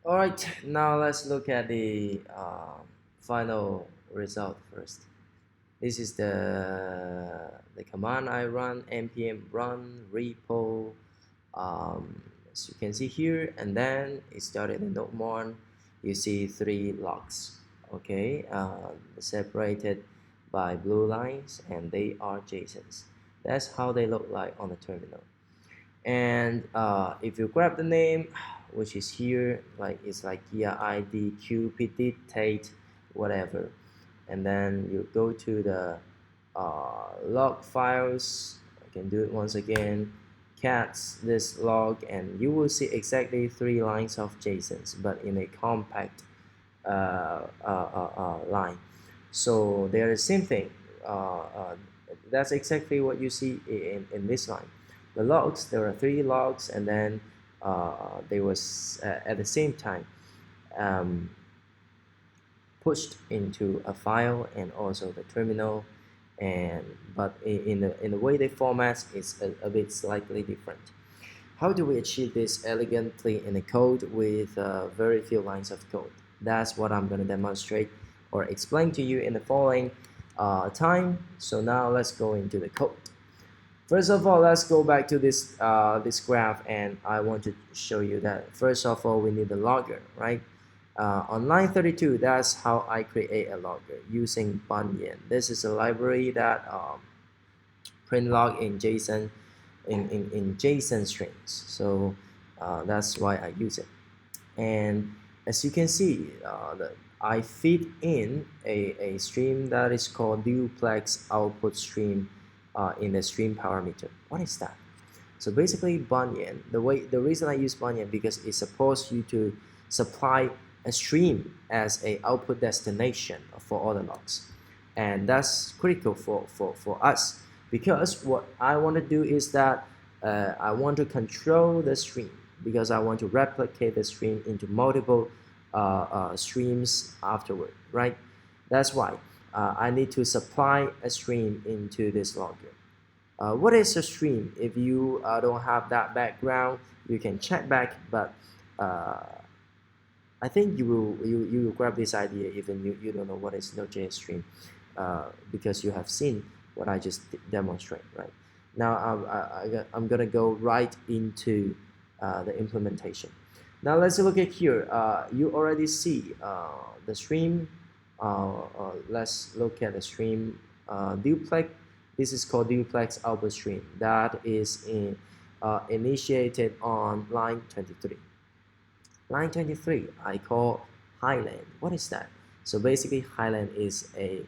All right, now let's look at the final result first. This is the command I run, npm run repo, as you can see here, and then it started in node1. You see 3 logs, okay, separated by blue lines, and they are JSONs. That's how they look like on the terminal. And if you grab the name, which is here, like it's like gear id qpd tate whatever, and then you go to the log files. I can do it once again, cats this log, and you will see exactly 3 lines of JSONs, but in a compact line. So they're the same thing. That's exactly what you see in this line. The logs, there are 3 logs, and then they was at the same time um, pushed into a file and also the terminal, and but in the way they format it's a bit slightly different. How do we achieve this elegantly in a code with very few lines of code? That's what I'm going to demonstrate or explain to you in the following time. So now let's go into the code. First of all, let's go back to this graph, and I want to show you that first of all we need the logger, right? On line 32, that's how I create a logger using Bunyan. This is a library that print log in JSON in JSON strings. So that's why I use it. And as you can see, I feed in a stream that is called duplex output stream in the stream parameter. What is that? So basically, Bunyan, the reason I use Bunyan because it supposed you to supply a stream as a output destination for all the logs, and that's critical for us because what I want to do is that I want to control the stream because I want to replicate the stream into multiple streams afterward, right? That's why I need to supply a stream into this logger. What is a stream? If you don't have that background, you can check back, but I think you will grab this idea even you don't know what is Node.js stream because you have seen what I just demonstrate, right? Now I'm gonna go right into the implementation. Now let's look at here. You already see the stream. Let's look at the stream duplex. This is called duplex output stream. That is initiated on line 23. Line 23, I call Highland. What is that? So basically, Highland is a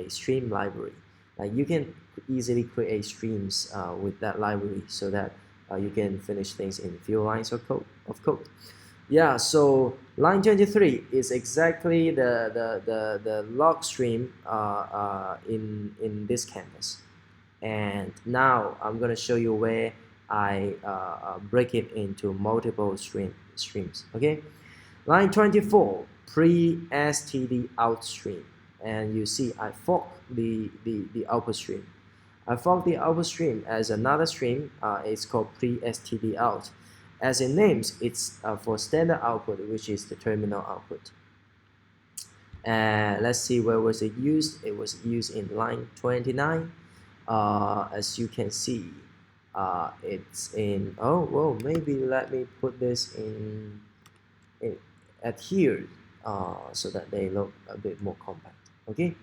stream library. Like you can easily create streams with that library so that you can finish things in few lines of code. Yeah, so line 23 is exactly the log stream in this canvas. And now I'm going to show you where I break it into multiple streams. Okay, line 24, pre-std out stream, and you see I fork the output stream. I fork the output stream as another stream. It's called pre-std out. As it names, it's for standard output, which is the terminal output. And let's see where was it used. It was used in line 29. As you can see, it's in, oh well, maybe let me put this in at here so that they look a bit more compact. Okay,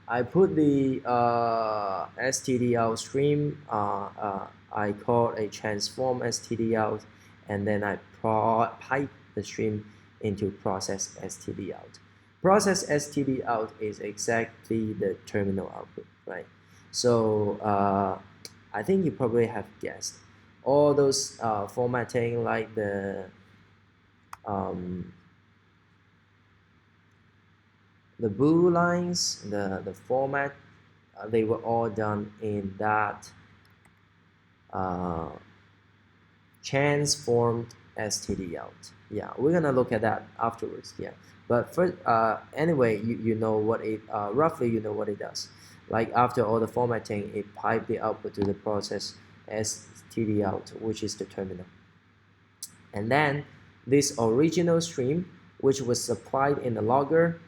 I put the std out stream. I call a transform std out, and then I pipe the stream into process std out. Process std out is exactly the terminal output, right? So I think you probably have guessed all those formatting, like the blue lines, the format, they were all done in that transformed std out. Yeah, we're gonna look at that afterwards. Yeah, but first, anyway, you know what it roughly you know what it does. Like after all the formatting, it pipe the output to the process std out, which is the terminal, and then this original stream, which was supplied in the logger,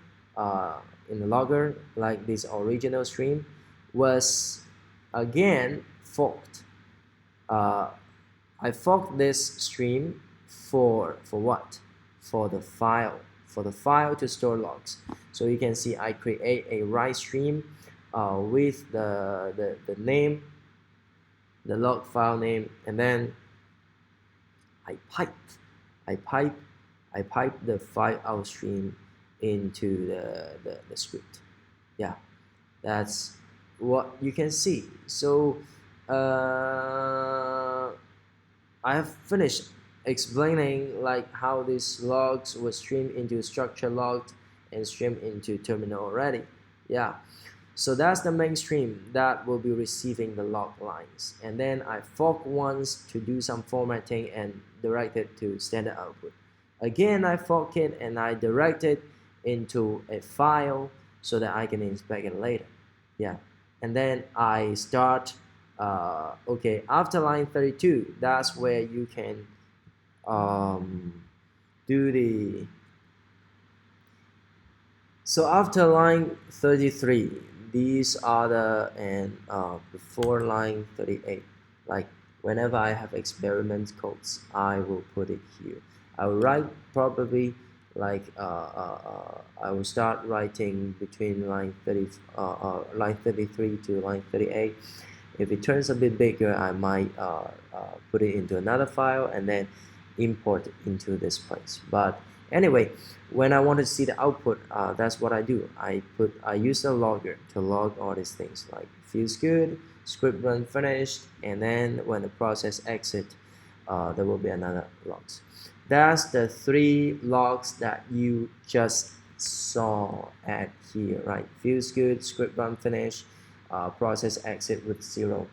like this original stream, was again forked. I forked this stream for what? For the file to store logs. So you can see I create a write stream with the name, the log file name, and then I pipe the file out stream into the script. Yeah, that's what you can see. So I have finished explaining like how these logs were streamed into structure logged and streamed into terminal already. Yeah, so that's the main stream that will be receiving the log lines, and then I fork once to do some formatting and direct it to standard output. Again, I fork it and I direct it into a file so that I can inspect it later. Yeah, and then I start okay, after line 32, that's where you can do the, so after line 33, these are the, and before line 38, like whenever I have experiment codes, I will put it here. I will write probably like I will start writing between line 33 to line 38. If it turns a bit bigger, I might put it into another file and then import it into this place. But anyway, when I want to see the output, that's what I do. I use the logger to log all these things like feels good, script run finished, and then when the process exit, there will be another logs. That's the 3 logs that you just saw at here, right? Feels good, script run finish, process exit with 0.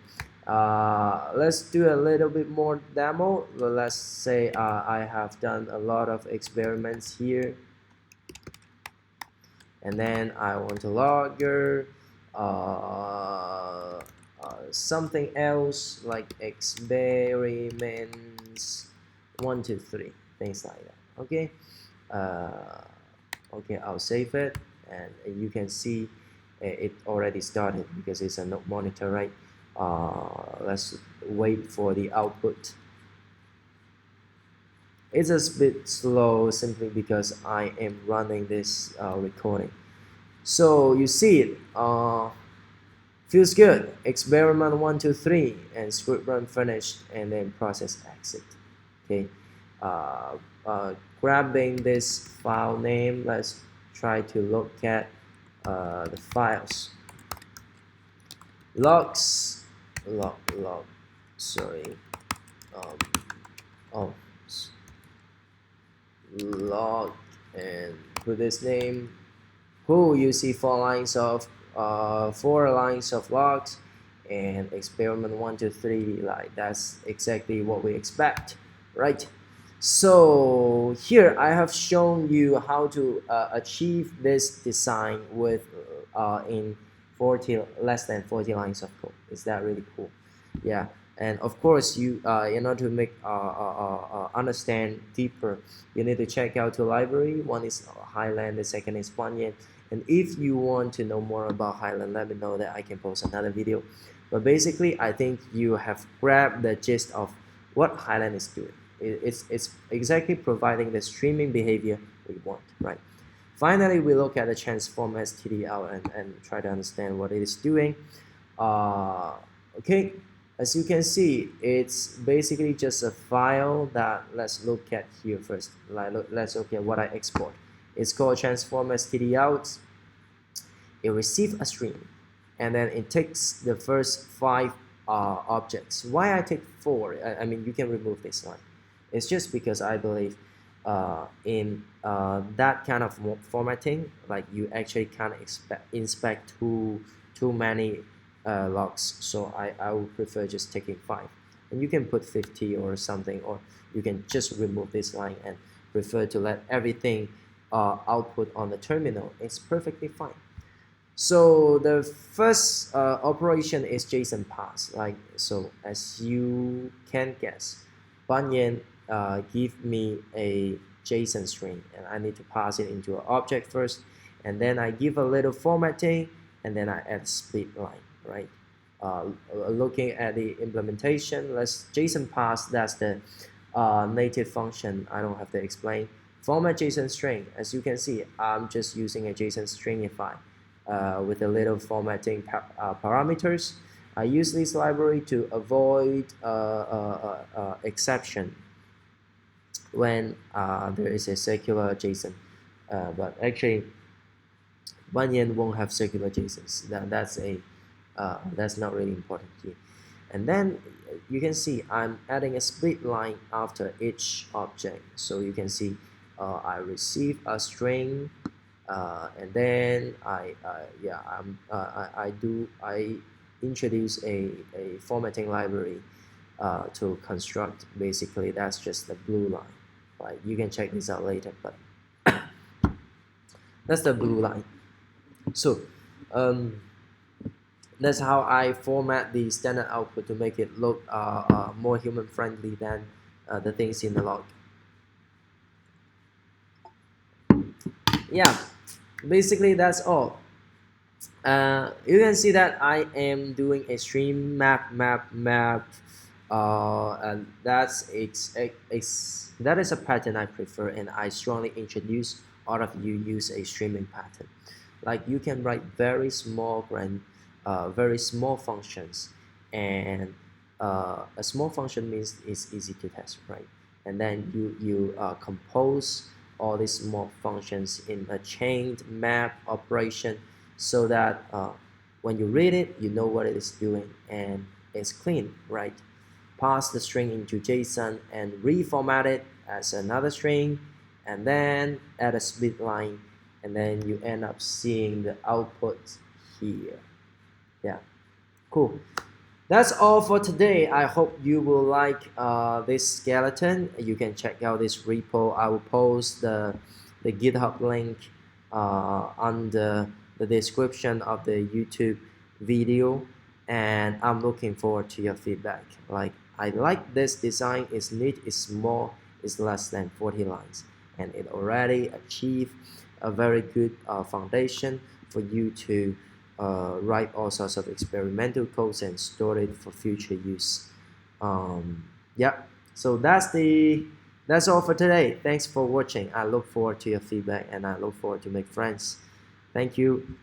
Let's do a little bit more demo. Let's say I have done a lot of experiments here, and then I want to logger something else like experiments 1, 2, 3, things like that. Okay, okay, I'll save it, and you can see it already started because it's a node monitor, right? Let's wait for the output. It's a bit slow simply because I am running this recording. So you see it, feels good, experiment 1, 2, 3, and script run finished, and then process exit. Okay, grabbing this file name, let's try to look at the files. Logs, sorry, oh, log, and put this name. Cool, you see 4 lines of logs, and experiment 1, 2, 3, like that's exactly what we expect, right? So here I have shown you how to achieve this design with in less than 40 lines of code. Is that really cool? Yeah, and of course you in order to make understand deeper, you need to check out 2 library. One is Highland, the second is Banyan. And if you want to know more about Highland, let me know that I can post another video. But basically, I think you have grabbed the gist of what Highland is doing. It's exactly providing the streaming behavior we want, right? Finally, we look at the transform stdout and try to understand what it is doing. Okay, as you can see, it's basically just a file that, let's look at here first. Let's look at what I export. It's called transform stdout. It receives a stream, and then it takes the first 5 objects. Why I take 4? I mean, you can remove this line. It's just because I believe in that kind of formatting, like you actually can't inspect too many logs. So I would prefer just taking 5. And you can put 50 or something, or you can just remove this line and prefer to let everything output on the terminal. It's perfectly fine. So the first operation is JSON pass. Like so, as you can guess, Banyan give me a JSON string, and I need to pass it into an object first, and then I give a little formatting, and then I add split line, right? Looking at the implementation, let's JSON pass, that's the native function. I don't have to explain. Format JSON string, as you can see, I'm just using a JSON stringify with a little formatting parameters. I use this library to avoid exception when there is a circular JSON, but actually Banyan won't have circular JSONs. That's not really important here. And then you can see I'm adding a split line after each object. So you can see I receive a string, and then I introduce a formatting library to construct. Basically, that's just the blue line. Right? You can check this out later, but that's the blue line. So that's how I format the standard output to make it look more human friendly than the things in the log. Yeah, basically that's all. You can see that I am doing a stream map, and that is a pattern I prefer, and I strongly introduce all of you use a streaming pattern. Like you can write very small functions, and a small function means it's easy to test, right? And then you compose all these small functions in a chained map operation, so that when you read it, you know what it is doing and it's clean, right? Pass the string into JSON and reformat it as another string, and then add a split line, and then you end up seeing the output here. Yeah, cool. That's all for today. I hope you will like this skeleton. You can check out this repo. I will post the GitHub link under the description of the YouTube video, and I'm looking forward to your feedback. Like, I like this design. It's neat, it's small, it's less than 40 lines, and it already achieved a very good foundation for you to write all sorts of experimental codes and store it for future use. Yeah, so that's all for today. Thanks for watching. I look forward to your feedback, and I look forward to make friends. Thank you.